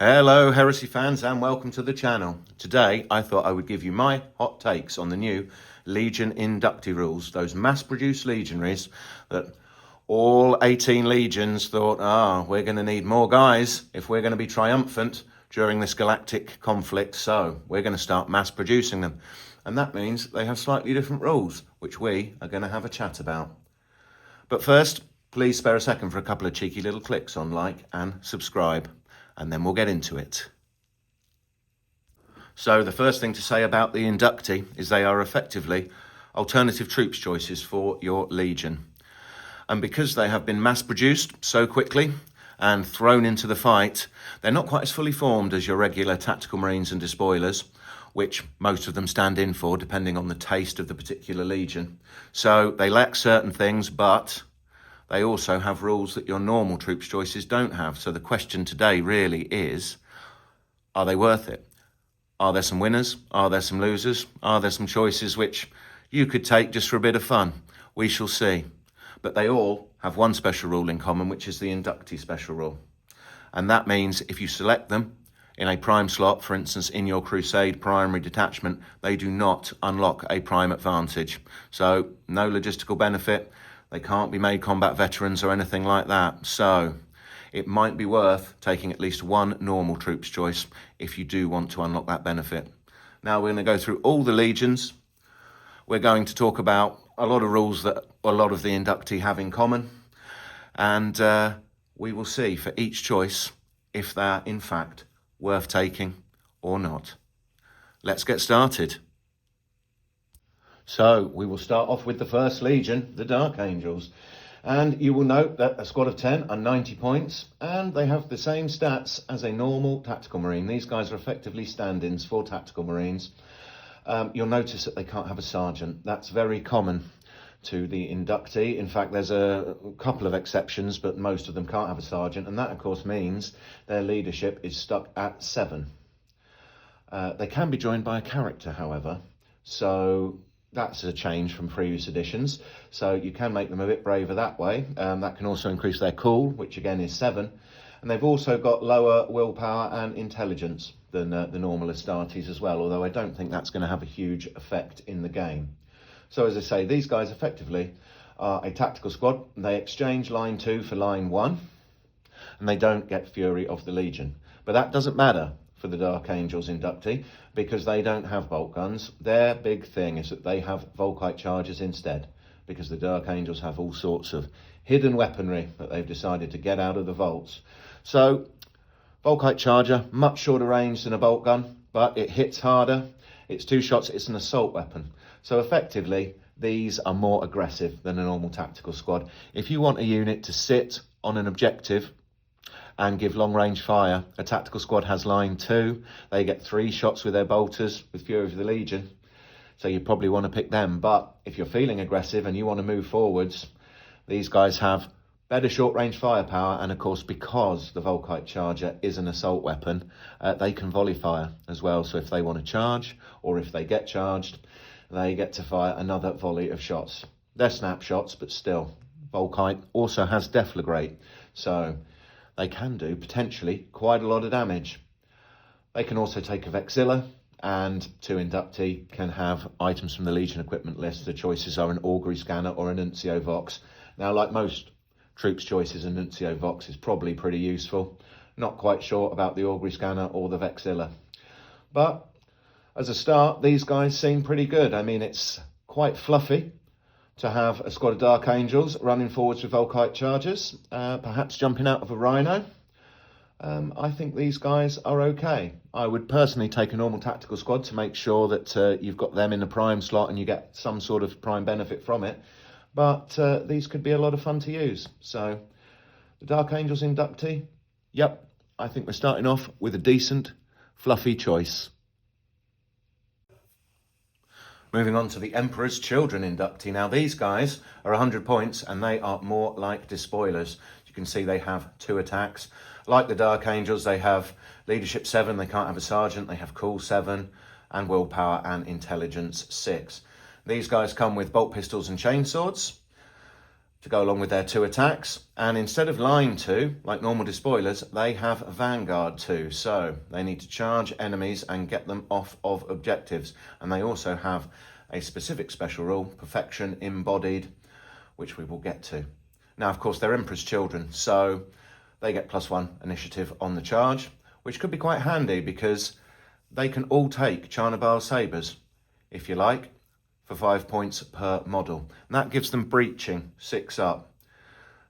Hello Heresy fans and welcome to the channel. Today I thought I would give you my hot takes on the new Legion Inductii rules, those mass-produced legionaries that all 18 legions thought, we're going to need more guys if we're going to be triumphant during this galactic conflict, so we're going to start mass-producing them. And that means they have slightly different rules, which we are going to have a chat about. But first, please spare a second for a couple of cheeky little clicks on like and subscribe. And then we'll get into it. So the first thing to say about the Inductii is they are effectively alternative troops choices for your legion. And because they have been mass produced so quickly and thrown into the fight, they're not quite as fully formed as your regular tactical marines and despoilers, which most of them stand in for depending on the taste of the particular legion. So they lack certain things, but they also have rules that your normal troops choices don't have. So the question today really is, are they worth it? Are there some winners? Are there some losers? Are there some choices which you could take just for a bit of fun? We shall see. But they all have one special rule in common, which is the Inductii special rule. And that means if you select them in a prime slot, for instance, in your Crusade primary detachment, they do not unlock a prime advantage. So no logistical benefit. They can't be made combat veterans or anything like that. So it might be worth taking at least one normal troops choice if you do want to unlock that benefit. Now we're going to go through all the legions. We're going to talk about a lot of rules that a lot of the Inductii have in common. And we will see for each choice if they're in fact worth taking or not. Let's get started. So we will start off with the first legion, the Dark Angels. And you will note that a squad of 10 are 90 points, and they have the same stats as a normal tactical marine. These guys are effectively stand-ins for tactical marines. You'll notice that they can't have a sergeant. That's very common to the Inductii. In fact, there's a couple of exceptions, but most of them can't have a sergeant. And that, of course, means their leadership is stuck at 7. They can be joined by a character, however. So that's a change from previous editions. So you can make them a bit braver that way. That can also increase their cool, which again is 7. And they've also got lower willpower and intelligence than the normal Astartes as well, although I don't think that's going to have a huge effect in the game. So as I say, these guys effectively are a tactical squad. They exchange line 2 for line 1, and they don't get Fury of the Legion. But that doesn't matter for the Dark Angels Inductii, because they don't have bolt guns. Their big thing is that they have Volkite charges instead, because the Dark Angels have all sorts of hidden weaponry that they've decided to get out of the vaults. So, Volkite charger, much shorter range than a bolt gun, but it hits harder. It's 2 shots, it's an assault weapon. So effectively, these are more aggressive than a normal tactical squad. If you want a unit to sit on an objective and give long range fire, a tactical squad has line 2. They get 3 shots with their bolters with Fury of the Legion. So you probably want to pick them. But if you're feeling aggressive and you want to move forwards, these guys have better short range firepower. And of course, because the Volkite charger is an assault weapon, they can volley fire as well. So if they want to charge, or if they get charged, they get to fire another volley of shots. They're snapshots, but still. Volkite also has deflagrate. So they can do potentially quite a lot of damage. They can also take a Vexilla, and 2 Inductii can have items from the Legion equipment list. The choices are an Augury Scanner or an Nuncio Vox. Now, like most troops choices, a Nuncio Vox is probably pretty useful. Not quite sure about the Augury Scanner or the Vexilla. But as a start, these guys seem pretty good. I mean, it's quite fluffy to have a squad of Dark Angels running forwards with Volkite chargers, perhaps jumping out of a Rhino. I think these guys are okay. I would personally take a normal tactical squad to make sure that you've got them in the prime slot and you get some sort of prime benefit from it. But these could be a lot of fun to use. So the Dark Angels Inductii, yep, I think we're starting off with a decent, fluffy choice. Moving on to the Emperor's Children Inductii. Now these guys are 100 points and they are more like despoilers. You can see they have 2 attacks. Like the Dark Angels, they have leadership 7, they can't have a sergeant, they have cool 7, and willpower and intelligence 6. These guys come with bolt pistols and chainswords. to go along with their 2 attacks. And instead of line 2, like normal despoilers, they have Vanguard 2. So they need to charge enemies and get them off of objectives. And they also have a specific special rule, Perfection Embodied, which we will get to. Now, of course, they're Emperor's children, so they get +1 initiative on the charge, which could be quite handy because they can all take Charnabal sabres, if you like, for 5 points per model. And that gives them breaching 6 up.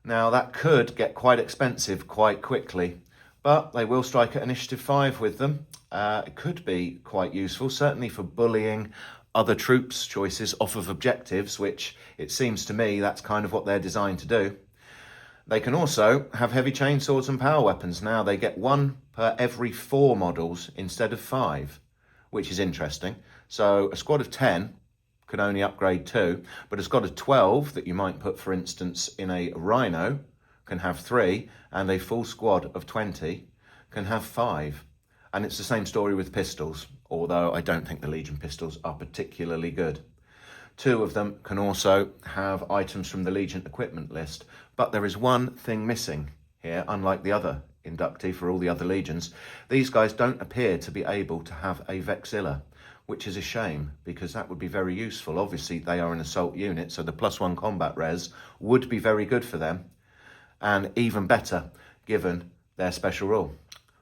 Now, that could get quite expensive quite quickly, but they will strike at initiative 5 with them. It could be quite useful, certainly for bullying other troops' choices off of objectives, which it seems to me that's kind of what they're designed to do. They can also have heavy chainswords and power weapons. Now they get 1 per every 4 models instead of 5, which is interesting. So a squad of 10 can only upgrade 2, but a squad of 12 that you might put, for instance, in a Rhino can have 3, and a full squad of 20 can have 5. And it's the same story with pistols, although I don't think the Legion pistols are particularly good. 2 of them can also have items from the Legion equipment list, but there is one thing missing here, unlike the other inductee for all the other legions. These guys don't appear to be able to have a Vexilla, which is a shame because that would be very useful. Obviously, they are an assault unit, so the +1 combat res would be very good for them, and even better given their special rule,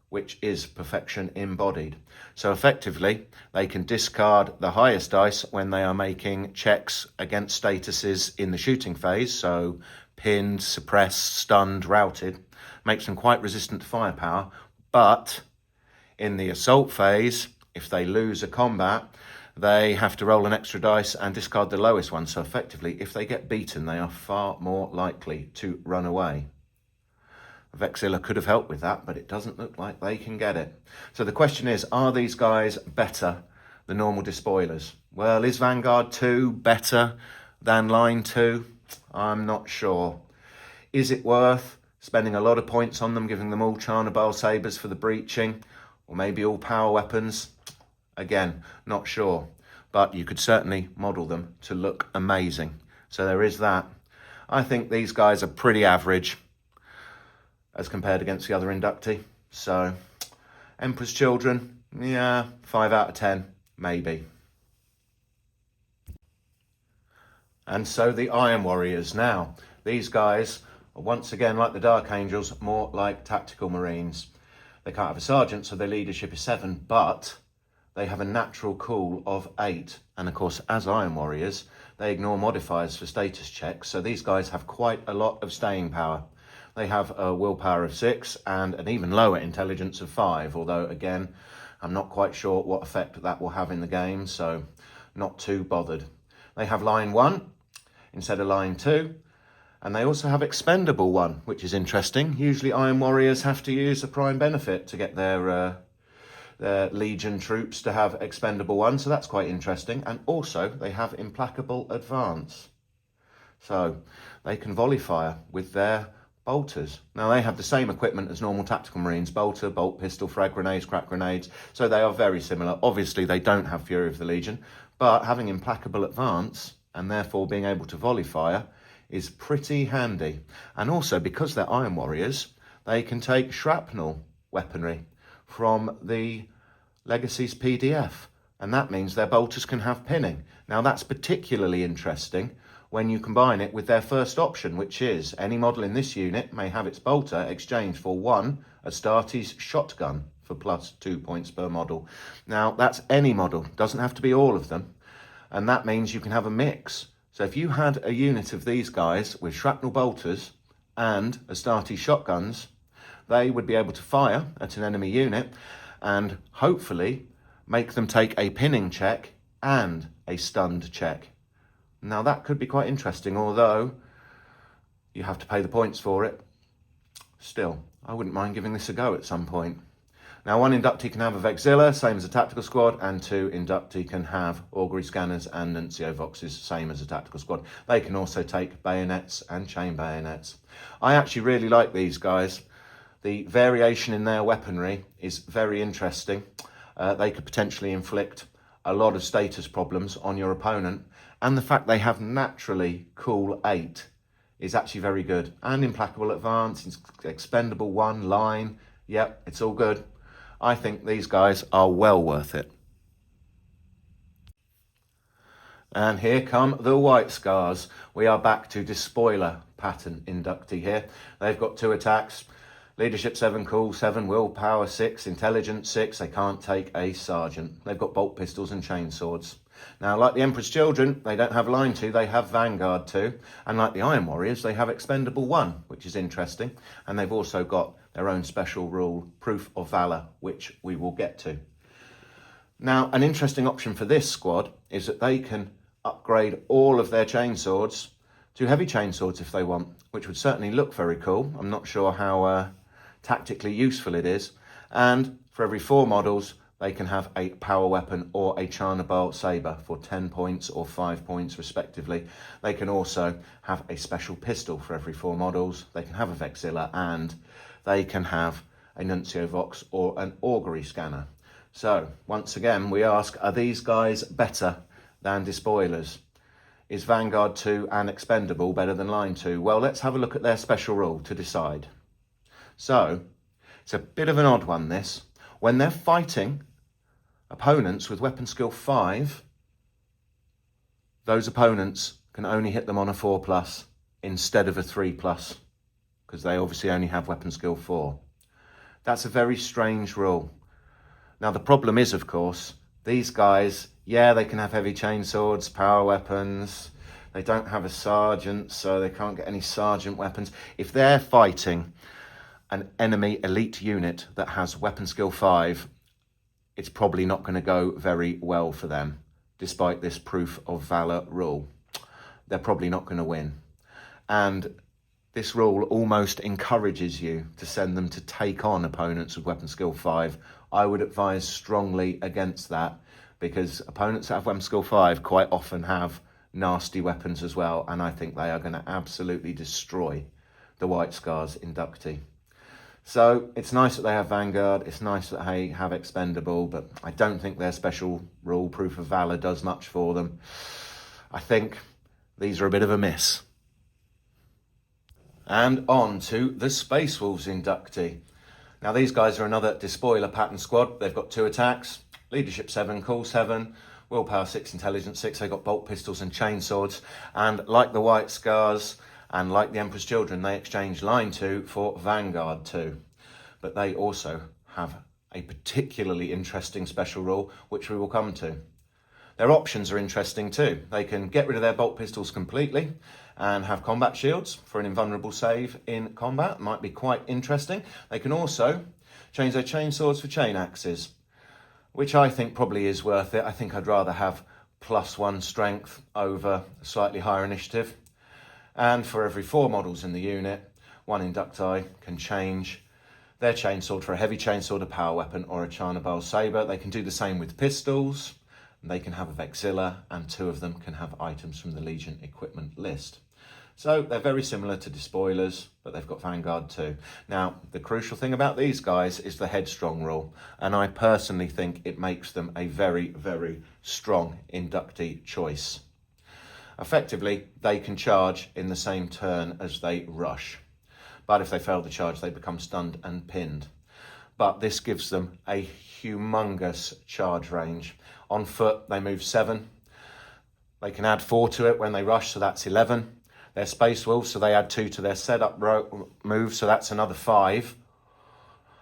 which is Perfection Embodied. So effectively, they can discard the highest dice when they are making checks against statuses in the shooting phase, so pinned, suppressed, stunned, routed, makes them quite resistant to firepower. But in the assault phase, if they lose a combat, they have to roll an extra dice and discard the lowest one. So effectively, if they get beaten, they are far more likely to run away. Vexilla could have helped with that, but it doesn't look like they can get it. So the question is, are these guys better than normal despoilers? Well, is Vanguard 2 better than Line 2? I'm not sure. Is it worth spending a lot of points on them, giving them all Charnabal sabres for the breaching, or maybe all power weapons? Again, not sure, but you could certainly model them to look amazing. So there is that. I think these guys are pretty average as compared against the other inductee. So Emperor's Children, yeah, 5 out of 10, maybe. And so the Iron Warriors. Now, these guys are once again, like the Dark Angels, more like tactical Marines. They can't have a sergeant, so their leadership is 7, but they have a natural cool of 8. And of course, as Iron Warriors, they ignore modifiers for status checks, so these guys have quite a lot of staying power. They have a willpower of 6 and an even lower intelligence of 5, although again, I'm not quite sure what effect that will have in the game, so not too bothered. They have line 1 instead of line 2, and they also have expendable 1, which is interesting. Usually Iron Warriors have to use a prime benefit to get their Legion troops to have expendable 1, so that's quite interesting. And also they have implacable advance, so they can volley fire with their bolters. Now they have the same equipment as normal tactical Marines: bolter, bolt pistol, frag grenades, crack grenades, so they are very similar. Obviously they don't have Fury of the Legion, but having implacable advance and therefore being able to volley fire is pretty handy. And also, because they're Iron Warriors, they can take shrapnel weaponry from the Legacy's PDF, and that means their bolters can have pinning. Now that's particularly interesting when you combine it with their first option, which is any model in this unit may have its bolter exchanged for 1 Astartes shotgun for +2 points per model. Now that's any model, doesn't have to be all of them, and that means you can have a mix. So if you had a unit of these guys with shrapnel bolters and Astartes shotguns, they would be able to fire at an enemy unit and hopefully make them take a pinning check and a stunned check. Now that could be quite interesting, although you have to pay the points for it. Still, I wouldn't mind giving this a go at some point. Now 1 inductee can have a Vexilla, same as a tactical squad, and 2 inductee can have augury scanners and nuncio voxes, same as a tactical squad. They can also take bayonets and chain bayonets. I actually really like these guys. The variation in their weaponry is very interesting. They could potentially inflict a lot of status problems on your opponent, and the fact they have naturally cool 8 is actually very good. And Implacable Advance, Expendable 1, Line, yep, it's all good. I think these guys are well worth it. And here come the White Scars. We are back to Despoiler pattern Inductii here. They've got 2 attacks. Leadership 7, Cool 7, Willpower 6, Intelligence 6. They can't take a Sergeant. They've got bolt pistols and chainswords. Now, like the Emperor's Children, they don't have Line 2, they have Vanguard 2. And like the Iron Warriors, they have Expendable 1, which is interesting. And they've also got their own special rule, Proof of Valor, which we will get to. Now, an interesting option for this squad is that they can upgrade all of their chainswords to heavy chainswords if they want, which would certainly look very cool. I'm not sure how tactically useful it is. And for every 4 models, they can have a power weapon or a Charnabal saber for 10 points or 5 points respectively. They can also have a special pistol for every 4 models. They can have a Vexilla, and they can have a Nuncio Vox or an augury scanner. So once again, we ask, are these guys better than Despoilers? Is Vanguard 2 and Expendable better than Line 2? Well, let's have a look at their special rule to decide. So it's a bit of an odd one, this. When they're fighting opponents with weapon skill 5, those opponents can only hit them on a 4+ instead of a 3+, because they obviously only have weapon skill 4. That's a very strange rule. Now, the problem is, of course, these guys, yeah, they can have heavy chainswords, power weapons. They don't have a sergeant, so they can't get any sergeant weapons. If they're fighting an enemy elite unit that has weapon skill 5, it's probably not going to go very well for them, despite this Proof of Valor rule. They're probably not going to win. And this rule almost encourages you to send them to take on opponents with weapon skill 5. I would advise strongly against that, because opponents that have weapon skill 5 quite often have nasty weapons as well, and I think they are going to absolutely destroy the White Scars Inductii. So it's nice that they have Vanguard, it's nice that they have Expendable, but I don't think their special rule, Proof of Valor, does much for them. I think these are a bit of a miss. And on to the Space Wolves Inductii. Now, these guys are another Despoiler pattern squad. They've got 2 attacks, Leadership 7, Cool 7, Willpower 6, Intelligence 6. They've got bolt pistols and chainswords. And like the White Scars and like the Emperor's Children, they exchange Line 2 for Vanguard 2. But they also have a particularly interesting special rule, which we will come to. Their options are interesting too. They can get rid of their bolt pistols completely and have combat shields for an invulnerable save in combat. Might be quite interesting. They can also change their chainswords for chain axes, which I think probably is worth it. I think I'd rather have +1 strength over slightly higher initiative. And for every 4 models in the unit, 1 Inductii can change their chainsword for a heavy chainsword, a power weapon, or a Charnabal saber. They can do the same with pistols. They can have a Vexilla, and 2 of them can have items from the Legion equipment list. So they're very similar to Despoilers, but they've got Vanguard too. Now, the crucial thing about these guys is the headstrong rule, and I personally think it makes them a very, very strong Inductii choice. Effectively, they can charge in the same turn as they rush, but if they fail to charge, they become stunned and pinned. But this gives them a humongous charge range. On foot, they move 7. They can add 4 to it when they rush, so that's 11. They're Space Wolves, so they add 2 to their setup move, so that's another 5.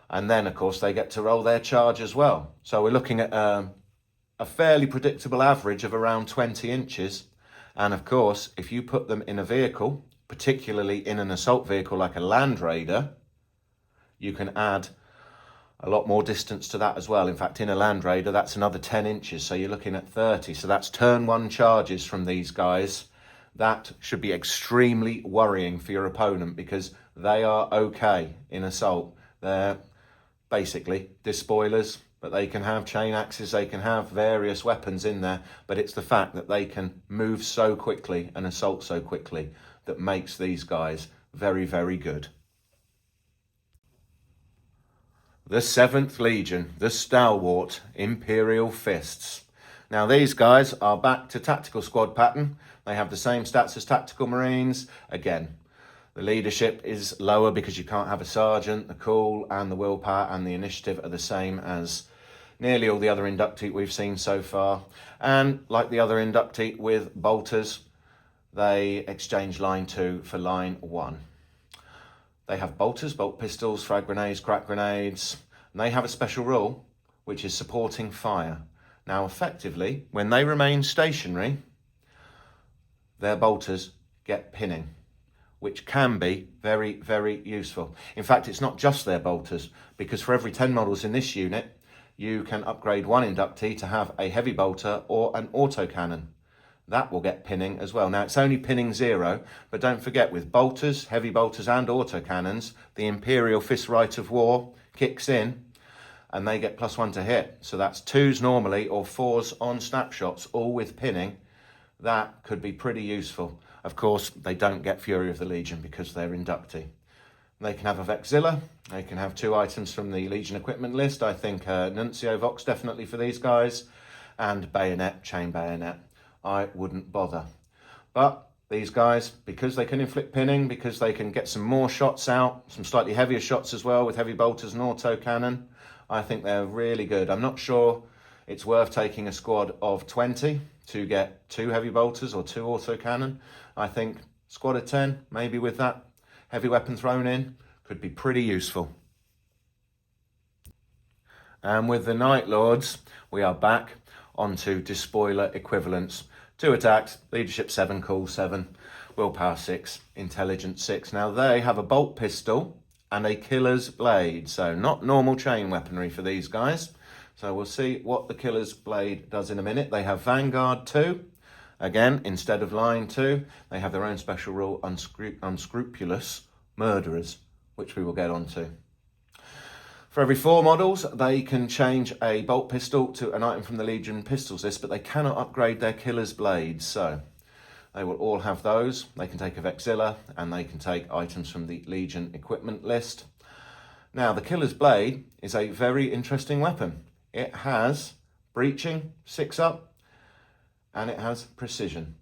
And then, of course, they get to roll their charge as well. So we're looking at a fairly predictable average of around 20 inches. And, of course, if you put them in a vehicle, particularly in an assault vehicle like a Land Raider, you can add a lot more distance to that as well. In fact, in a Land Raider, that's another 10 inches, so you're looking at 30. So that's turn 1 charges from these guys. That should be extremely worrying for your opponent, because they are okay in assault. They're basically Despoilers, but they can have chain axes, they can have various weapons in there, but it's the fact that they can move so quickly and assault so quickly that makes these guys very, very good. The 7th Legion, the stalwart Imperial Fists. Now, these guys are back to tactical squad pattern. They have the same stats as Tactical Marines. Again, The leadership is lower because you can't have a sergeant. The cool and the willpower and the initiative are the same as nearly all the other inductee we've seen so far. And like the other inductee with bolters, they exchange line 2 for line 1. They have bolters, bolt pistols, frag grenades, crack grenades, and they have a special rule, which is supporting fire. Now, effectively, when they remain stationary, their bolters get pinning, which can be very, very useful. In fact, it's not just their bolters, because for every 10 models in this unit, you can upgrade one inductee to have a heavy bolter or an autocannon. That will get pinning as well. Now, it's only pinning 0, but don't forget, with bolters, heavy bolters and autocannons, the Imperial Fist Right of War kicks in and they get +1 to hit. So that's 2s normally or 4s on snapshots, all with pinning. That could be pretty useful. Of course, they don't get Fury of the Legion because they're inductee. They can have a Vexilla. They can have 2 items from the Legion equipment list. I think Nuncio Vox definitely for these guys. And bayonet, chain bayonet. I wouldn't bother. But these guys, because they can inflict pinning, because they can get some more shots out, some slightly heavier shots as well with heavy bolters and autocannon, I think they're really good. I'm not sure it's worth taking a squad of 20 to get 2 heavy bolters or 2 autocannon. I think squad of 10, maybe with that heavy weapon thrown in, could be pretty useful. And with the Night Lords, we are back onto despoiler equivalents. 2 attacks, leadership 7, cool 7, willpower 6, intelligence 6. Now they have a bolt pistol and a killer's blade, so not normal chain weaponry for these guys. So we'll see what the killer's blade does in a minute. They have Vanguard 2. Again, instead of line 2, they have their own special rule, unscrupulous murderers, which we will get onto. For every 4 models, they can change a bolt pistol to an item from the Legion pistols list, but they cannot upgrade their killer's blades. So they will all have those. They can take a Vexilla and they can take items from the Legion equipment list. Now, the killer's blade is a very interesting weapon. It has breaching, 6 up, and it has precision,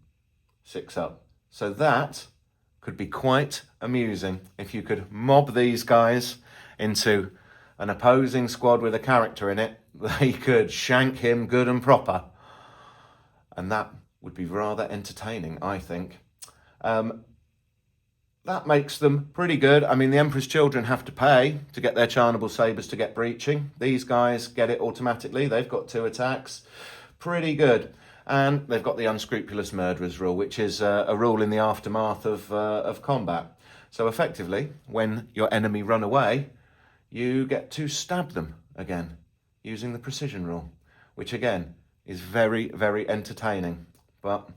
6 up. So that could be quite amusing if you could mob these guys into an opposing squad with a character in it. They could shank him good and proper. And that would be rather entertaining, I think. That makes them pretty good. I mean, the Emperor's Children have to pay to get their Charnable Sabres to get breaching. These guys get it automatically. They've got 2 attacks. Pretty good. And they've got the unscrupulous murderers rule, which is a rule in the aftermath of combat. So effectively, when your enemy run away, you get to stab them again using the precision rule, which again is very, very entertaining. But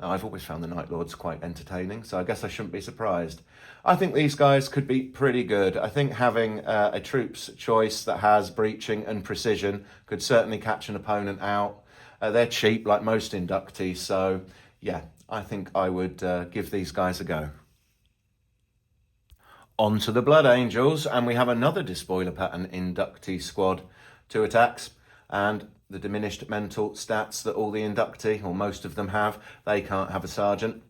I've always found the Night Lords quite entertaining, so I guess I shouldn't be surprised. I think these guys could be pretty good. I think having a troops choice that has breaching and precision could certainly catch an opponent out. They're cheap like most inductees, so yeah, I think I would give these guys a go. On to the Blood Angels, and we have another despoiler pattern inductee squad. 2 attacks, and the diminished mental stats that all the inductee, or most of them have. They can't have a sergeant.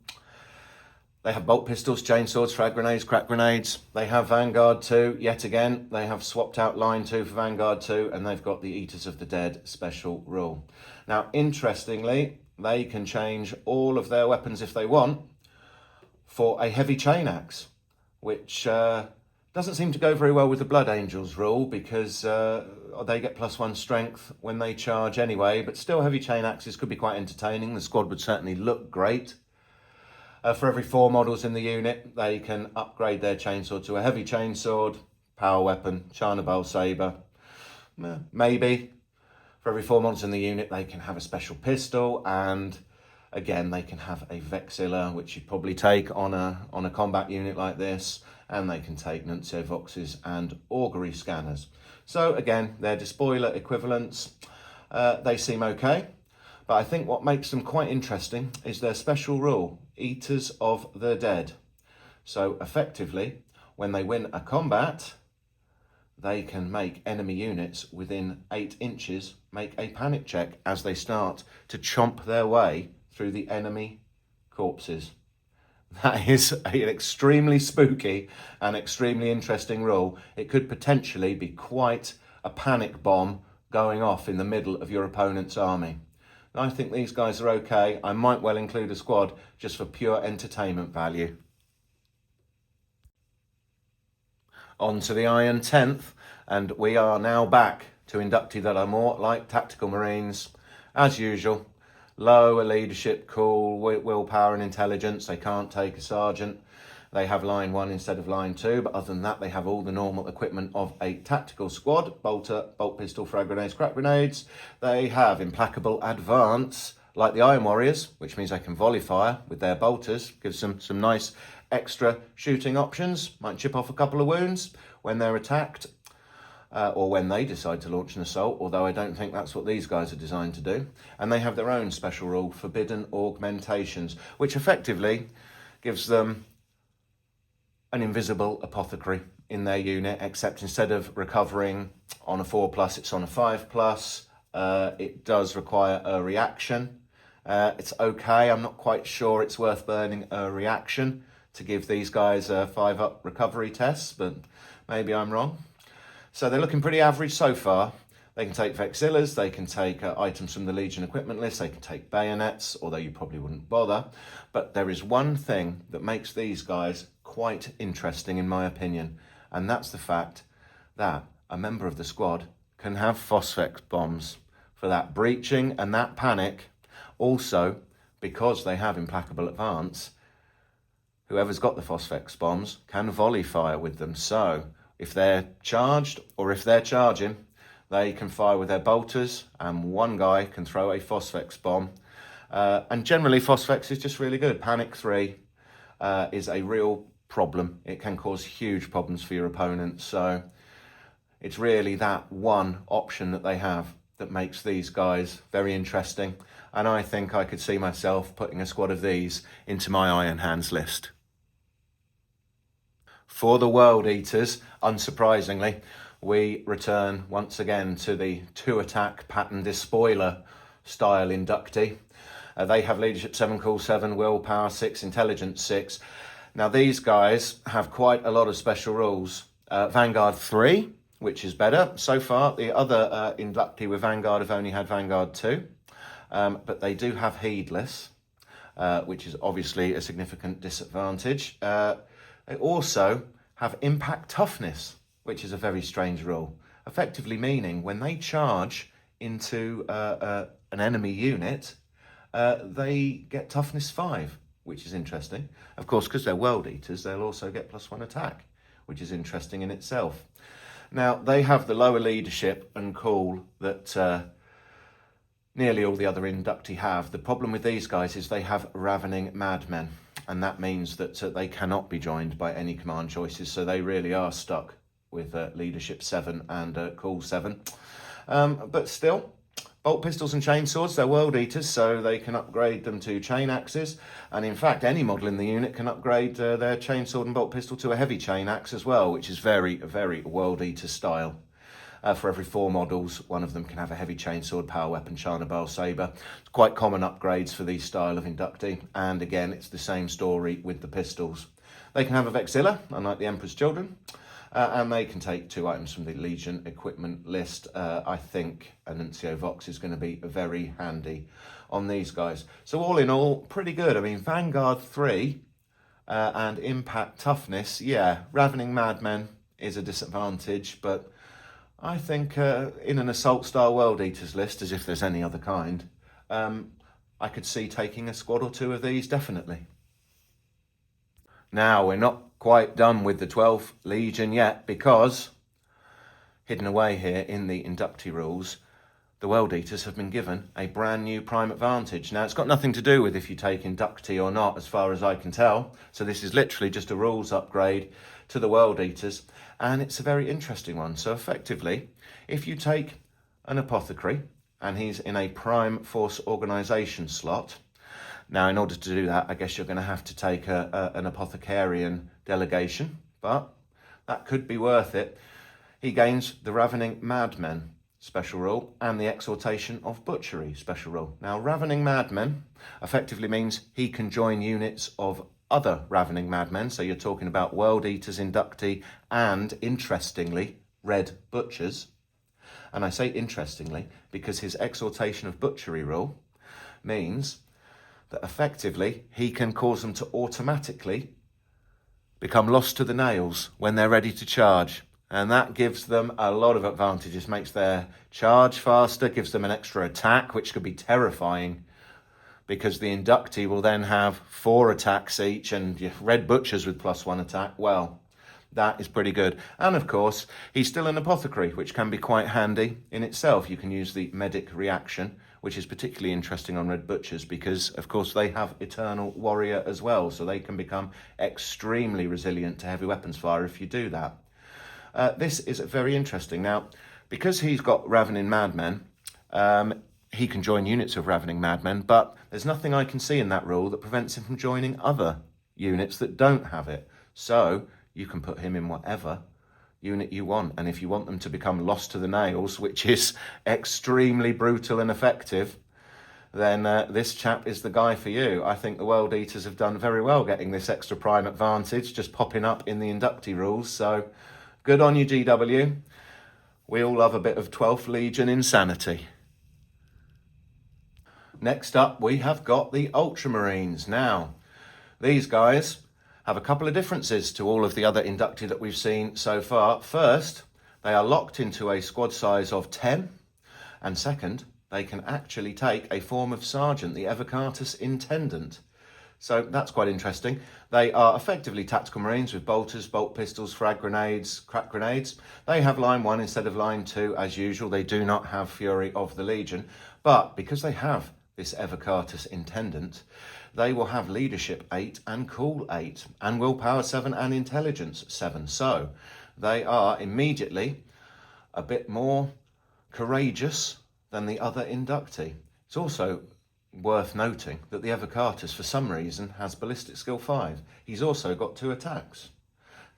They have bolt pistols, chainswords, frag grenades, crack grenades. They have Vanguard 2, yet again. They have swapped out line 2 for Vanguard 2, and they've got the Eaters of the Dead special rule. Now, interestingly, they can change all of their weapons if they want for a heavy chain axe, which doesn't seem to go very well with the Blood Angels rule because they get +1 strength when they charge anyway, but still heavy chain axes could be quite entertaining. The squad would certainly look great. For every 4 models in the unit, they can upgrade their chainsword to a heavy chainsword, power weapon, Charnable Sabre. Maybe. For every 4 models in the unit, they can have a special pistol, and again, they can have a Vexilla, which you'd probably take on a combat unit like this, and they can take Nuncio Voxes and augury scanners. So again, they're despoiler equivalents. They seem okay, but I think what makes them quite interesting is their special rule, Eaters of the Dead. So effectively, when they win a combat, they can make enemy units within 8 inches make a panic check as they start to chomp their way through the enemy corpses. That is an extremely spooky and extremely interesting rule. It could potentially be quite a panic bomb going off in the middle of your opponent's army. I think these guys are okay. I might well include a squad just for pure entertainment value. On to the Iron 10th, and we are now back to Inductii that are more like tactical marines. As usual, lower leadership, cool, willpower and intelligence. They can't take a sergeant. They have line 1 instead of line 2, but other than that, they have all the normal equipment of a tactical squad. Bolter, bolt pistol, frag grenades, crack grenades. They have implacable advance, like the Iron Warriors, which means they can volley fire with their bolters. Gives them some nice extra shooting options. Might chip off a couple of wounds when they're attacked. Or when they decide to launch an assault, although I don't think that's what these guys are designed to do. And they have their own special rule, forbidden augmentations, which effectively gives them an invisible apothecary in their unit, except instead of recovering on a 4+, it's on a 5+. It does require a reaction. It's okay, I'm not quite sure it's worth burning a reaction to give these guys a 5-up recovery test, but maybe I'm wrong. So they're looking pretty average so far. They can take Vexillas, they can take items from the Legion equipment list, they can take bayonets, although you probably wouldn't bother. But there is one thing that makes these guys quite interesting in my opinion, and that's the fact that a member of the squad can have Phosphex bombs for that breaching and that panic. Also, because they have implacable advance, whoever's got the Phosphex bombs can volley fire with them. So if they're charged or if they're charging, they can fire with their bolters, and one guy can throw a Phosphex bomb. And generally, Phosphex is just really good. Panic 3 is a real problem. It can cause huge problems for your opponent. So it's really that one option that they have that makes these guys very interesting. And I think I could see myself putting a squad of these into my Iron Hands list. For the World Eaters, unsurprisingly, we return once again to the 2-attack pattern despoiler style Inductii. They have leadership 7, cool 7, willpower 6, intelligence 6. Now these guys have quite a lot of special rules. Vanguard 3, which is better. So far, the other Inductii with Vanguard have only had Vanguard 2. But they do have Heedless, which is obviously a significant disadvantage. They also have impact toughness, which is a very strange rule, effectively meaning when they charge into an enemy unit, they get toughness 5, which is interesting. Of course, because they're World Eaters, they'll also get +1 attack, which is interesting in itself. Now, they have the lower leadership and cool that nearly all the other Inductii have. The problem with these guys is they have ravening madmen, and that means that they cannot be joined by any command choices, so they really are stuck with leadership 7 and cool 7. But still, bolt pistols and chainswords, they're World Eaters, so they can upgrade them to chain axes, and in fact any model in the unit can upgrade their chainsword and bolt pistol to a heavy chain axe as well, which is very, very World Eater style. For every 4 models, one of them can have a heavy chainsword, power weapon, Charnabal saber. It's quite common upgrades for these style of Inductii, and again, it's the same story with the pistols. They can have a Vexilla, unlike the Emperor's Children, and they can take 2 items from the Legion equipment list. I think a Nuncio Vox is going to be very handy on these guys. So all in all, pretty good. I mean, Vanguard 3 and Impact Toughness, yeah, Ravening Madmen is a disadvantage, but I think in an assault-style World Eaters list, as if there's any other kind, I could see taking a squad or 2 of these, definitely. Now, we're not quite done with the 12th Legion yet, because hidden away here in the Inductii rules, the World Eaters have been given a brand new prime advantage. Now, it's got nothing to do with if you take Inductii or not, as far as I can tell. So this is literally just a rules upgrade to the World Eaters, and it's a very interesting one. So effectively, if you take an apothecary and he's in a prime force organisation slot, now in order to do that, I guess you're going to have to take an apothecarian delegation, but that could be worth it. He gains the Ravening Madmen special rule and the Exhortation of Butchery special rule. Now, Ravening Madmen effectively means he can join units of other Ravening Madmen. So you're talking about World Eaters, Inductii, and, interestingly, Red Butchers. And I say interestingly because his exhortation of butchery rule means that effectively he can cause them to automatically become lost to the nails when they're ready to charge. And that gives them a lot of advantages, makes their charge faster, gives them an extra attack, which could be terrifying because the Inductii will then have 4 attacks each, and Red Butchers with +1 attack, well, that is pretty good. And of course, he's still an apothecary, which can be quite handy in itself. You can use the medic reaction, which is particularly interesting on Red Butchers because, of course, they have Eternal Warrior as well, so they can become extremely resilient to heavy weapons fire if you do that. This is very interesting. Now, because he's got Ravening Madmen, he can join units of Ravening Madmen, but there's nothing I can see in that rule that prevents him from joining other units that don't have it. So you can put him in whatever unit you want. And if you want them to become lost to the nails, which is extremely brutal and effective, then this chap is the guy for you. I think the World Eaters have done very well getting this extra prime advantage, just popping up in the Inductii rules. So good on you, GW. We all love a bit of 12th Legion insanity. Next up, we have got the Ultramarines. Now, these guys have a couple of differences to all of the other Inductii that we've seen so far. First, they are locked into a squad size of 10. And second, they can actually take a form of Sergeant, the Evocatus Intendant. So that's quite interesting. They are effectively tactical Marines with bolters, bolt pistols, frag grenades, crack grenades. They have line 1 instead of line 2 as usual. They do not have Fury of the Legion. But because they have this Evocatus Intendant, they will have Leadership 8 and Cool 8 and Willpower 7 and Intelligence 7. So they are immediately a bit more courageous than the other Inductii. It's also worth noting that the Evocatus, for some reason, has Ballistic Skill 5. He's also got 2 attacks.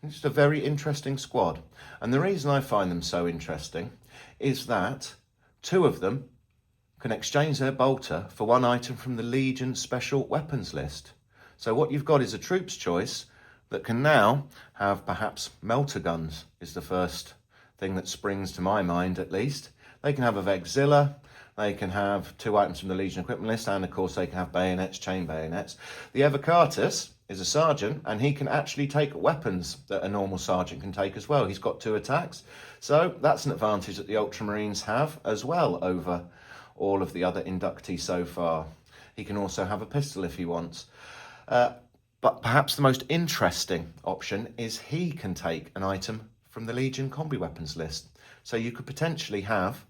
It's just a very interesting squad. And the reason I find them so interesting is that 2 of them can exchange their bolter for 1 item from the Legion special weapons list. So what you've got is a troops choice that can now have perhaps melter guns, is the first thing that springs to my mind at least. They can have a Vexilla, they can have 2 items from the Legion equipment list, and of course they can have bayonets, chain bayonets. The Evocatus is a sergeant, and he can actually take weapons that a normal sergeant can take as well. He's got 2 attacks, so that's an advantage that the Ultramarines have as well over all of the other Inductii so far. He can also have a pistol if he wants. But perhaps the most interesting option is he can take an item from the Legion combi weapons list. So you could potentially have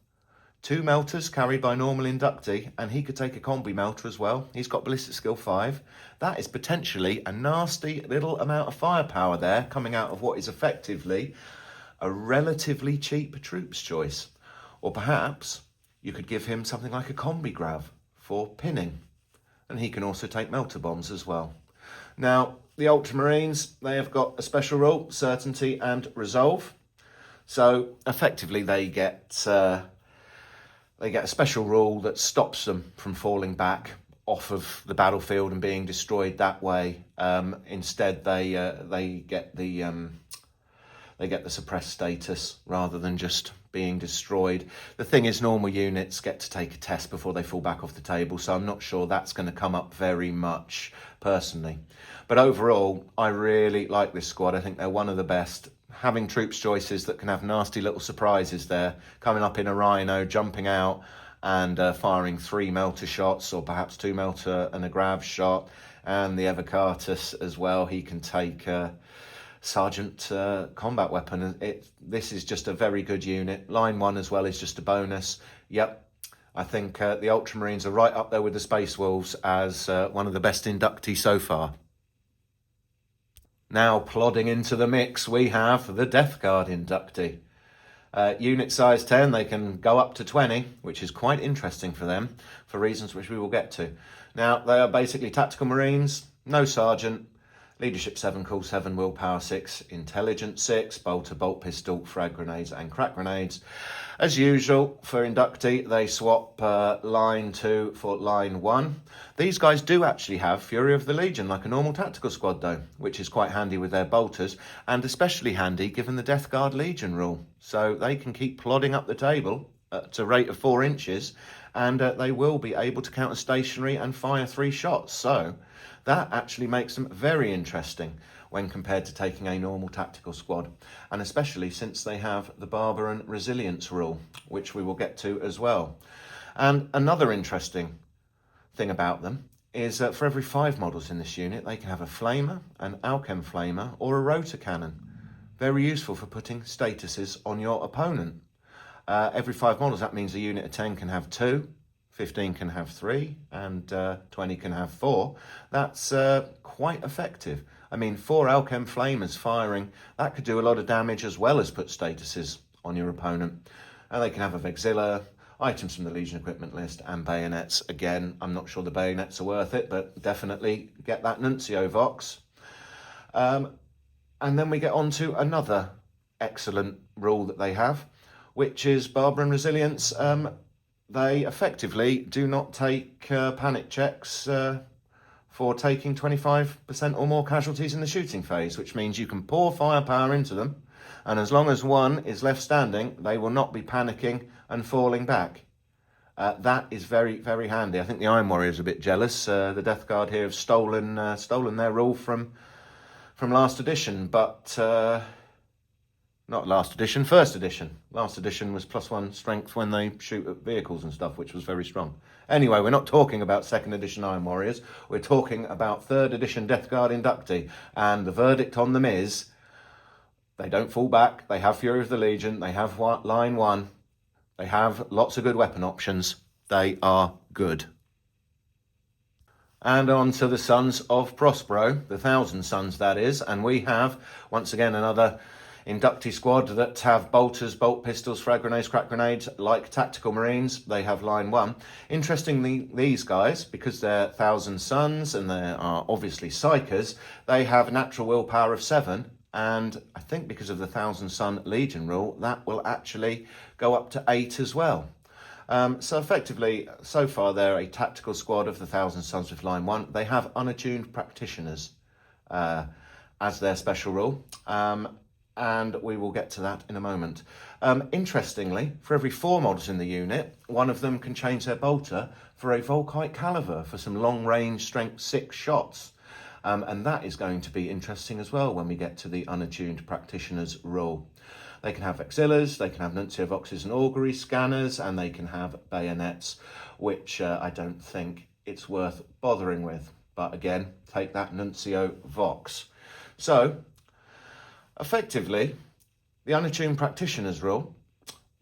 2 melters carried by normal Inductii, and he could take a combi melter as well. He's got Ballistic Skill 5. That is potentially a nasty little amount of firepower there coming out of what is effectively a relatively cheap troops choice. Or perhaps you could give him something like a combi grav for pinning, and he can also take melter bombs as well. Now, the Ultramarines, they have got a special rule, certainty and resolve. So effectively they get a special rule that stops them from falling back off of the battlefield and being destroyed that way. Instead, they get the suppressed status rather than just being destroyed. The thing is, normal units get to take a test before they fall back off the table, so I'm not sure that's going to come up very much personally. But overall, I really like this squad. I think they're one of the best. Having troops choices that can have nasty little surprises there, coming up in a Rhino, jumping out and firing 3 melter shots, or perhaps 2 melter and a grav shot, and the Evocatus as well. He can take Sergeant combat weapon. This is just a very good unit. Line 1 as well is just a bonus. Yep, I think the Ultramarines are right up there with the Space Wolves as one of the best Inductii so far. Now plodding into the mix, we have the Death Guard Inductii. Unit size 10, they can go up to 20, which is quite interesting for them, for reasons which we will get to. Now, they are basically tactical Marines, no sergeant, Leadership 7, Cool 7, Willpower 6, Intelligence 6, Bolter, Bolt Pistol, Frag Grenades and Crack Grenades. As usual, for Inductii, they swap line 2 for line 1. These guys do actually have Fury of the Legion, like a normal tactical squad though, which is quite handy with their bolters, and especially handy given the Death Guard Legion rule. So they can keep plodding up the table at a rate of 4 inches, and they will be able to counter stationary and fire 3 shots. So that actually makes them very interesting when compared to taking a normal tactical squad, and especially since they have the Barbarian Resilience rule, which we will get to as well. And another interesting thing about them is that for every 5 models in this unit, they can have a flamer, an alchem flamer, or a rotor cannon. Very useful for putting statuses on your opponent. Every 5 models, that means a unit of 10 can have 2, 15 can have 3, and 20 can have 4. That's quite effective. I mean, 4 alchem flamers firing, that could do a lot of damage as well as put statuses on your opponent. And they can have a Vexilla, items from the Legion equipment list, and bayonets. Again, I'm not sure the bayonets are worth it, but definitely get that Nuncio Vox. And then we get on to another excellent rule that they have, which is Barbarian Resilience. They effectively do not take panic checks for taking 25% or more casualties in the shooting phase, which means you can pour firepower into them, and as long as one is left standing, they will not be panicking and falling back. That is very, very handy. I think the Iron Warriors are a bit jealous. The Death Guard here have stolen their rule from last edition, but not last edition, first edition. Last edition was +1 strength when they shoot at vehicles and stuff, which was very strong. Anyway, we're not talking about second edition Iron Warriors. We're talking about third edition Death Guard Inductii. And the verdict on them is they don't fall back. They have Fury of the Legion. They have line 1. They have lots of good weapon options. They are good. And on to the Sons of Prospero, the 1,000 Sons that is. And we have, once again, another Inductii squad that have bolters, bolt pistols, frag grenades, crack grenades, like tactical marines. They have line 1. Interestingly, these guys, because they're 1,000 Sons and they are obviously psychers, they have natural willpower of 7. And I think because of the 1,000 Son Legion rule, that will actually go up to 8 as well. So effectively, so far they're a tactical squad of the 1,000 Sons with line 1. They have unattuned practitioners as their special rule. And we will get to that in a moment. Interestingly, for every 4 models in the unit, one of them can change their bolter for a Volkite caliber for some long-range strength 6 shots. And that is going to be interesting as well when we get to the unattuned practitioners rule. They can have Vexillas, they can have Nuncio Voxes and Augury scanners, and they can have bayonets, which I don't think it's worth bothering with. But again, take that Nuncio Vox. So, effectively, the unattuned practitioners rule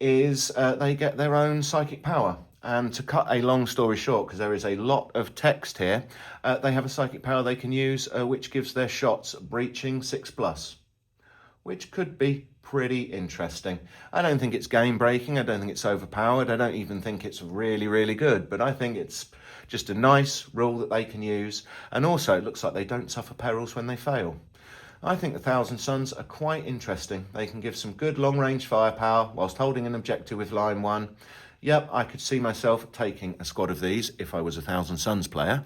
is they get their own psychic power. And to cut a long story short, because there is a lot of text here, they have a psychic power they can use, which gives their shots breaching 6+, which could be pretty interesting. I don't think it's game-breaking. I don't think it's overpowered. I don't even think it's really, really good. But I think it's just a nice rule that they can use. And also, it looks like they don't suffer perils when they fail. I think the 1,000 Sons are quite interesting. They can give some good long-range firepower whilst holding an objective with line 1. Yep, I could see myself taking a squad of these if I was a 1,000 Sons player.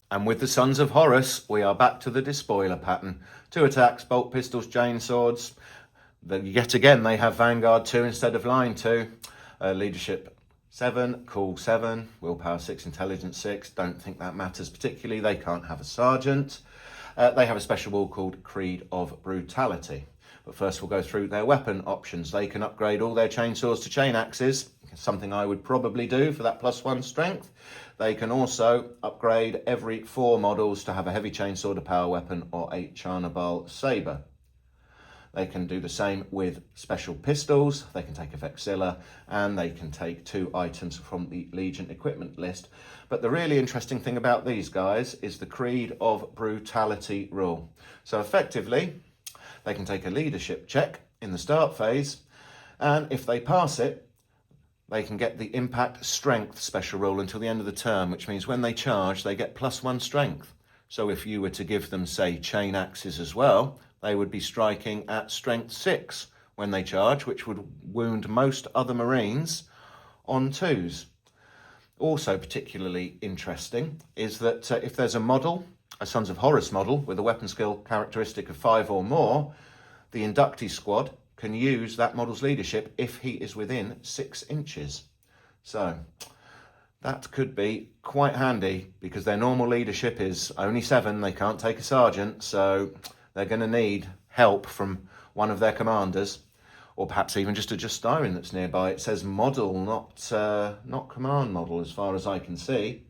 And with the Sons of Horus, we are back to the despoiler pattern. 2 attacks, bolt pistols, chainswords. Yet again, they have Vanguard 2 instead of line 2. Leadership 7, Cool 7, Willpower 6, Intelligence 6. Don't think that matters particularly. They can't have a sergeant. They have a special rule called Creed of Brutality. But first we'll go through their weapon options. They can upgrade all their chainsaws to chain axes, something I would probably do for that +1 strength. They can also upgrade every 4 models to have a heavy chainsaw to power weapon or a Charnabal saber. They can do the same with special pistols. They can take a Vexilla, and they can take 2 items from the Legion equipment list. But the really interesting thing about these guys is the Creed of Brutality rule. So effectively, they can take a leadership check in the start phase, and if they pass it, they can get the Impact Strength special rule until the end of the term, which means when they charge, they get +1 strength. So if you were to give them, say, chain axes as well, they would be striking at strength 6 when they charge, which would wound most other Marines on 2s. Also particularly interesting is that if there's a model, a Sons of Horus model, with a weapon skill characteristic of 5 or more, the Inductii squad can use that model's leadership if he is within 6 inches. So that could be quite handy, because their normal leadership is only 7. They can't take a sergeant, so they're going to need help from one of their commanders, or perhaps even just a Justiron that's nearby. It says model, not command model, as far as I can see.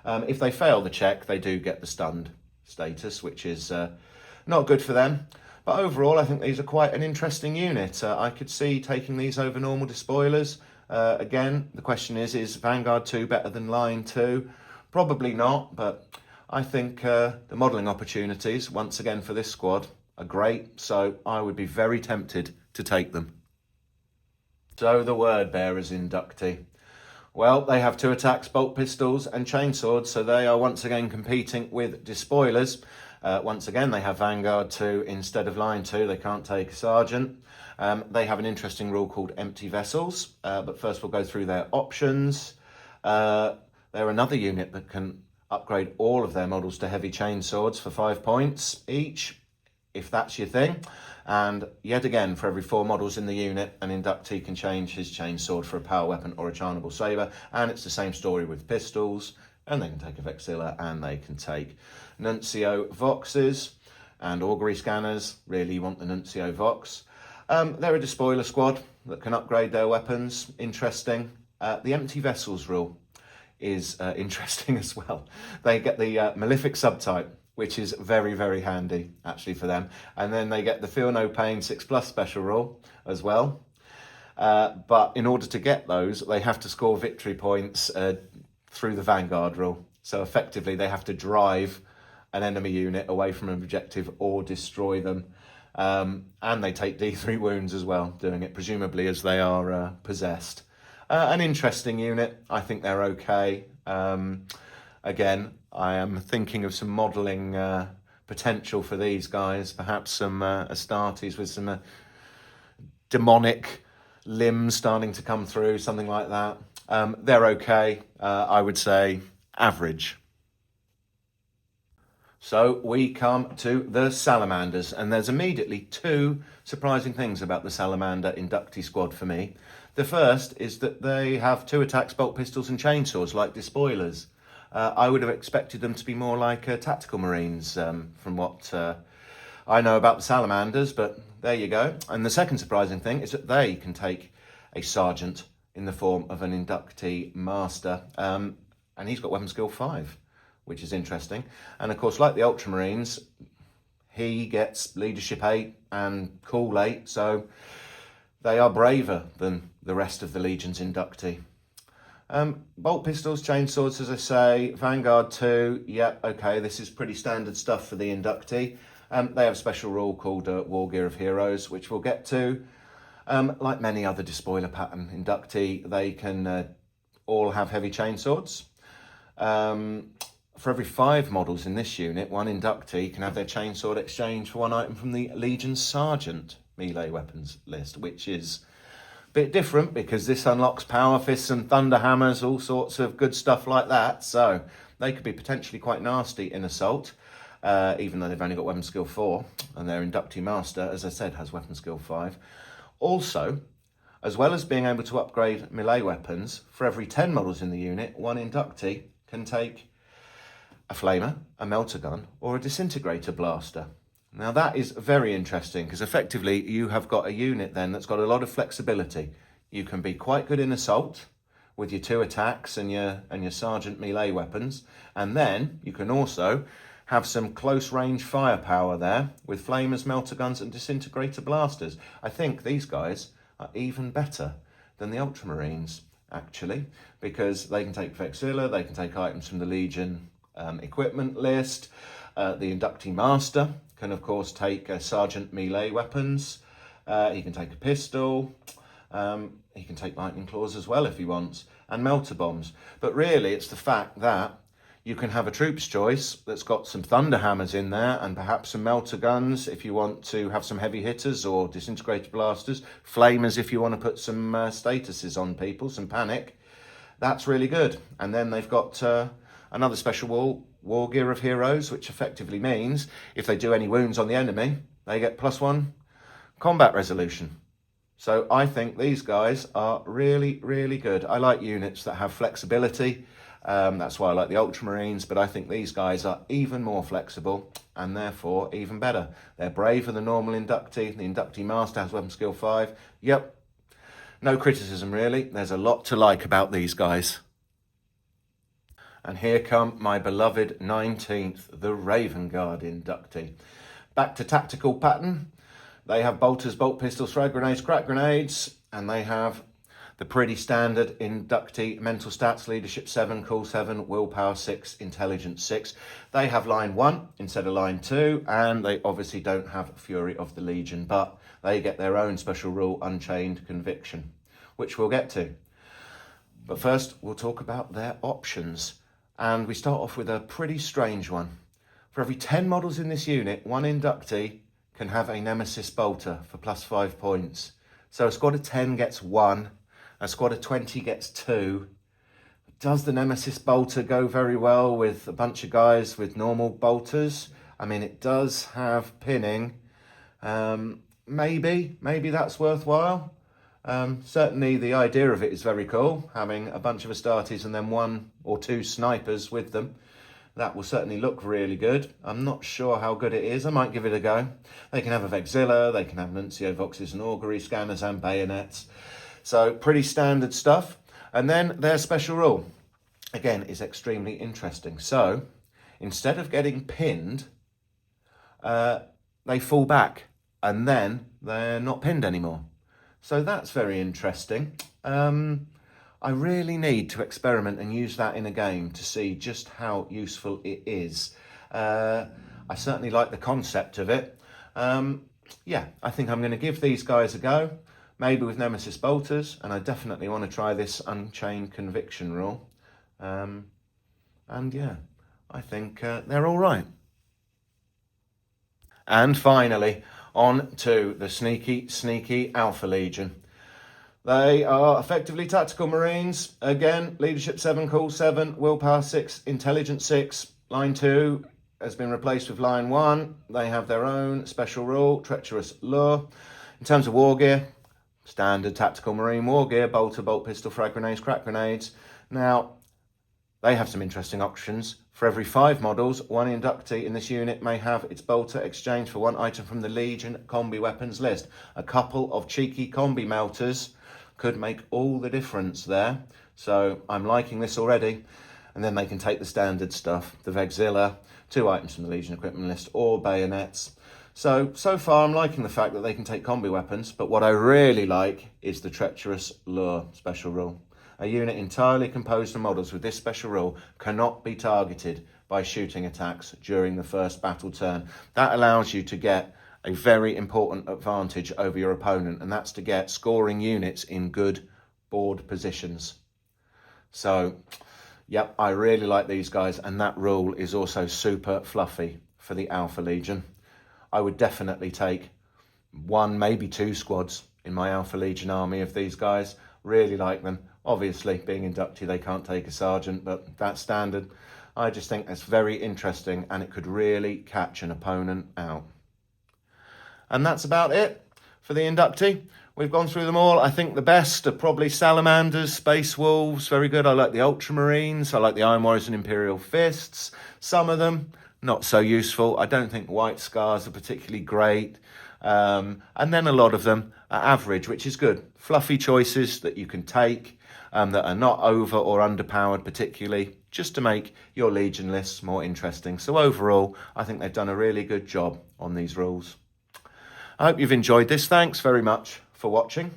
If they fail the check, they do get the stunned status, which is not good for them. But overall, I think these are quite an interesting unit. I could see taking these over normal despoilers. Again, the question is Vanguard 2 better than Line 2? Probably not, but I think the modelling opportunities, once again for this squad, are great. So I would be very tempted to take them. So the word bearers Inductii. Well, they have 2 attacks, bolt pistols and chainswords, so they are once again competing with despoilers. Once again, they have Vanguard 2 instead of Line 2. They can't take a sergeant. They have an interesting rule called empty vessels, but first we'll go through their options. They're another unit that can upgrade all of their models to heavy chainswords for 5 points each, if that's your thing. And yet again, for every 4 models in the unit, an Inductii can change his chainsword for a power weapon or a charnable saber. And it's the same story with pistols, and they can take a Vexilla, and they can take Nuncio Voxes and augury scanners. Really, you want the Nuncio Vox. They're a despoiler squad that can upgrade their weapons. Interesting. The empty vessels rule is interesting as well. They get the Malefic subtype, which is very, very handy actually for them. And then they get the Feel No Pain 6+ special rule as well. But in order to get those, they have to score victory points through the Vanguard rule. So effectively, they have to drive an enemy unit away from an objective or destroy them. And they take D3 wounds as well, doing it presumably as they are possessed. An interesting unit. I think they're okay. Again, I am thinking of some modelling potential for these guys. Perhaps some Astartes with some demonic limbs starting to come through, something like that. They're okay. I would say average. So we come to the Salamanders, and there's immediately 2 surprising things about the Salamander Inductii squad for me. The first is that they have 2 attacks, bolt pistols and chainswords like despoilers. I would have expected them to be more like tactical marines from what I know about the Salamanders, but there you go. And the second surprising thing is that they can take a sergeant in the form of an Inductii master, and he's got weapon skill 5, which is interesting. And of course, like the Ultramarines, he gets leadership 8 and cool 8, so they are braver than the rest of the Legion's Inductii. Bolt pistols, chainswords, as I say, Vanguard 2, yeah, okay, this is pretty standard stuff for the Inductii. They have a special rule called War Gear of Heroes, which we'll get to. Like many other despoiler pattern Inductii, they can all have heavy chainswords. For every 5 models in this unit, one Inductii can have their chainsword exchanged for 1 item from the Legion's Sergeant melee weapons list, which is bit different because this unlocks power fists and thunder hammers, all sorts of good stuff like that. So they could be potentially quite nasty in assault, even though they've only got weapon skill 4, and their Inductii master, as I said, has weapon skill 5. Also, as well as being able to upgrade melee weapons, for every 10 models in the unit, one Inductii can take a flamer, a melter gun, or a disintegrator blaster. Now that is very interesting because effectively you have got a unit then that's got a lot of flexibility. You can be quite good in assault with your 2 attacks and your sergeant melee weapons, and then you can also have some close range firepower there with flamers, melter guns and disintegrator blasters. I think these guys are even better than the Ultramarines actually, because they can take Vexilla, they can take items from the Legion equipment list. The Inductii master can of course take sergeant melee weapons. He can take a pistol. He can take lightning claws as well if he wants, and melter bombs. But really it's the fact that You can have a troops choice that's got some thunder hammers in there and perhaps some melter guns if you want to have some heavy hitters or disintegrator blasters, flamers if you want to put some statuses on people, some panic. That's really good. And then they've got another special war gear of heroes, which effectively means if they do any wounds on the enemy, they get +1 combat resolution. So I think these guys are really, really good. I like units that have flexibility. That's why I like the Ultramarines, but I think these guys are even more flexible and therefore even better. They're braver than normal Inductii. The Inductii Master has weapon skill 5. Yep, no criticism really. There's a lot to like about these guys. And here come my beloved 19th, the Raven Guard Inductii. Back to tactical pattern. They have bolters, bolt pistols, frag grenades, crack grenades, and they have the pretty standard Inductii mental stats: leadership 7, cool 7, willpower 6, intelligence 6. They have line 1 instead of line 2, and they obviously don't have Fury of the Legion, but they get their own special rule, Unchained Conviction, which we'll get to. But first, we'll talk about their options. And we start off with a pretty strange one. For every 10 models in this unit, one Inductii can have a Nemesis Bolter for +5 points. So a squad of 10 gets 1, a squad of 20 gets 2. Does the Nemesis Bolter go very well with a bunch of guys with normal bolters? I mean, it does have pinning. Maybe that's worthwhile. Certainly the idea of it is very cool, having a bunch of Astartes and then 1 or 2 snipers with them. That will certainly look really good. I'm not sure how good it is. I might give it a go. They can have a Vexilla, they can have Nuncio, Voxes and Augury, scanners and bayonets. So pretty standard stuff. And then their special rule, again, is extremely interesting. So instead of getting pinned, they fall back and then they're not pinned anymore. So that's very interesting. I really need to experiment and use that in a game to see just how useful it is. I certainly like the concept of it. Yeah, I think I'm going to give these guys a go, maybe with Nemesis Bolters, and I definitely want to try this Unchained Conviction rule. And yeah, I think they're all right. And finally, on to the sneaky Alpha Legion. They are effectively tactical Marines. Again, leadership 7, cool 7, willpower 6, intelligence 6. Line 2 has been replaced with line 1. They have their own special rule, treacherous lure. In terms of war gear, standard tactical Marine war gear, bolter, bolt pistol, frag grenades, crack grenades. Now, they have some interesting options. For every 5 models, one Inductii in this unit may have its bolter exchanged for 1 item from the Legion combi weapons list. A couple of cheeky combi melters could make all the difference there. So I'm liking this already. And then they can take the standard stuff, the Vexilla, 2 items from the Legion equipment list, or bayonets. So far I'm liking the fact that they can take combi weapons, but what I really like is the treacherous lure special rule. A unit entirely composed of models with this special rule cannot be targeted by shooting attacks during the first battle turn. That allows you to get a very important advantage over your opponent, and that's to get scoring units in good board positions. So, yep, I really like these guys, and that rule is also super fluffy for the Alpha Legion. I would definitely take 1, maybe 2 squads in my Alpha Legion army of these guys. Really like them. Obviously, being Inductii, they can't take a sergeant, but that's standard. I just think that's very interesting, and it could really catch an opponent out. And that's about it for the Inductii. We've gone through them all. I think the best are probably Salamanders, Space Wolves, very good. I like the Ultramarines. I like the Iron Warriors and Imperial Fists. Some of them, not so useful. I don't think White Scars are particularly great. And then a lot of them are average, which is good. Fluffy choices that you can take that are not over or underpowered particularly, just to make your Legion lists more interesting. So overall, I think they've done a really good job on these rules. I hope you've enjoyed this. Thanks very much for watching.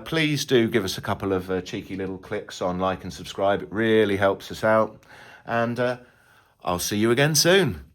Please do give us a couple of cheeky little clicks on like and subscribe. It really helps us out. And I'll see you again soon.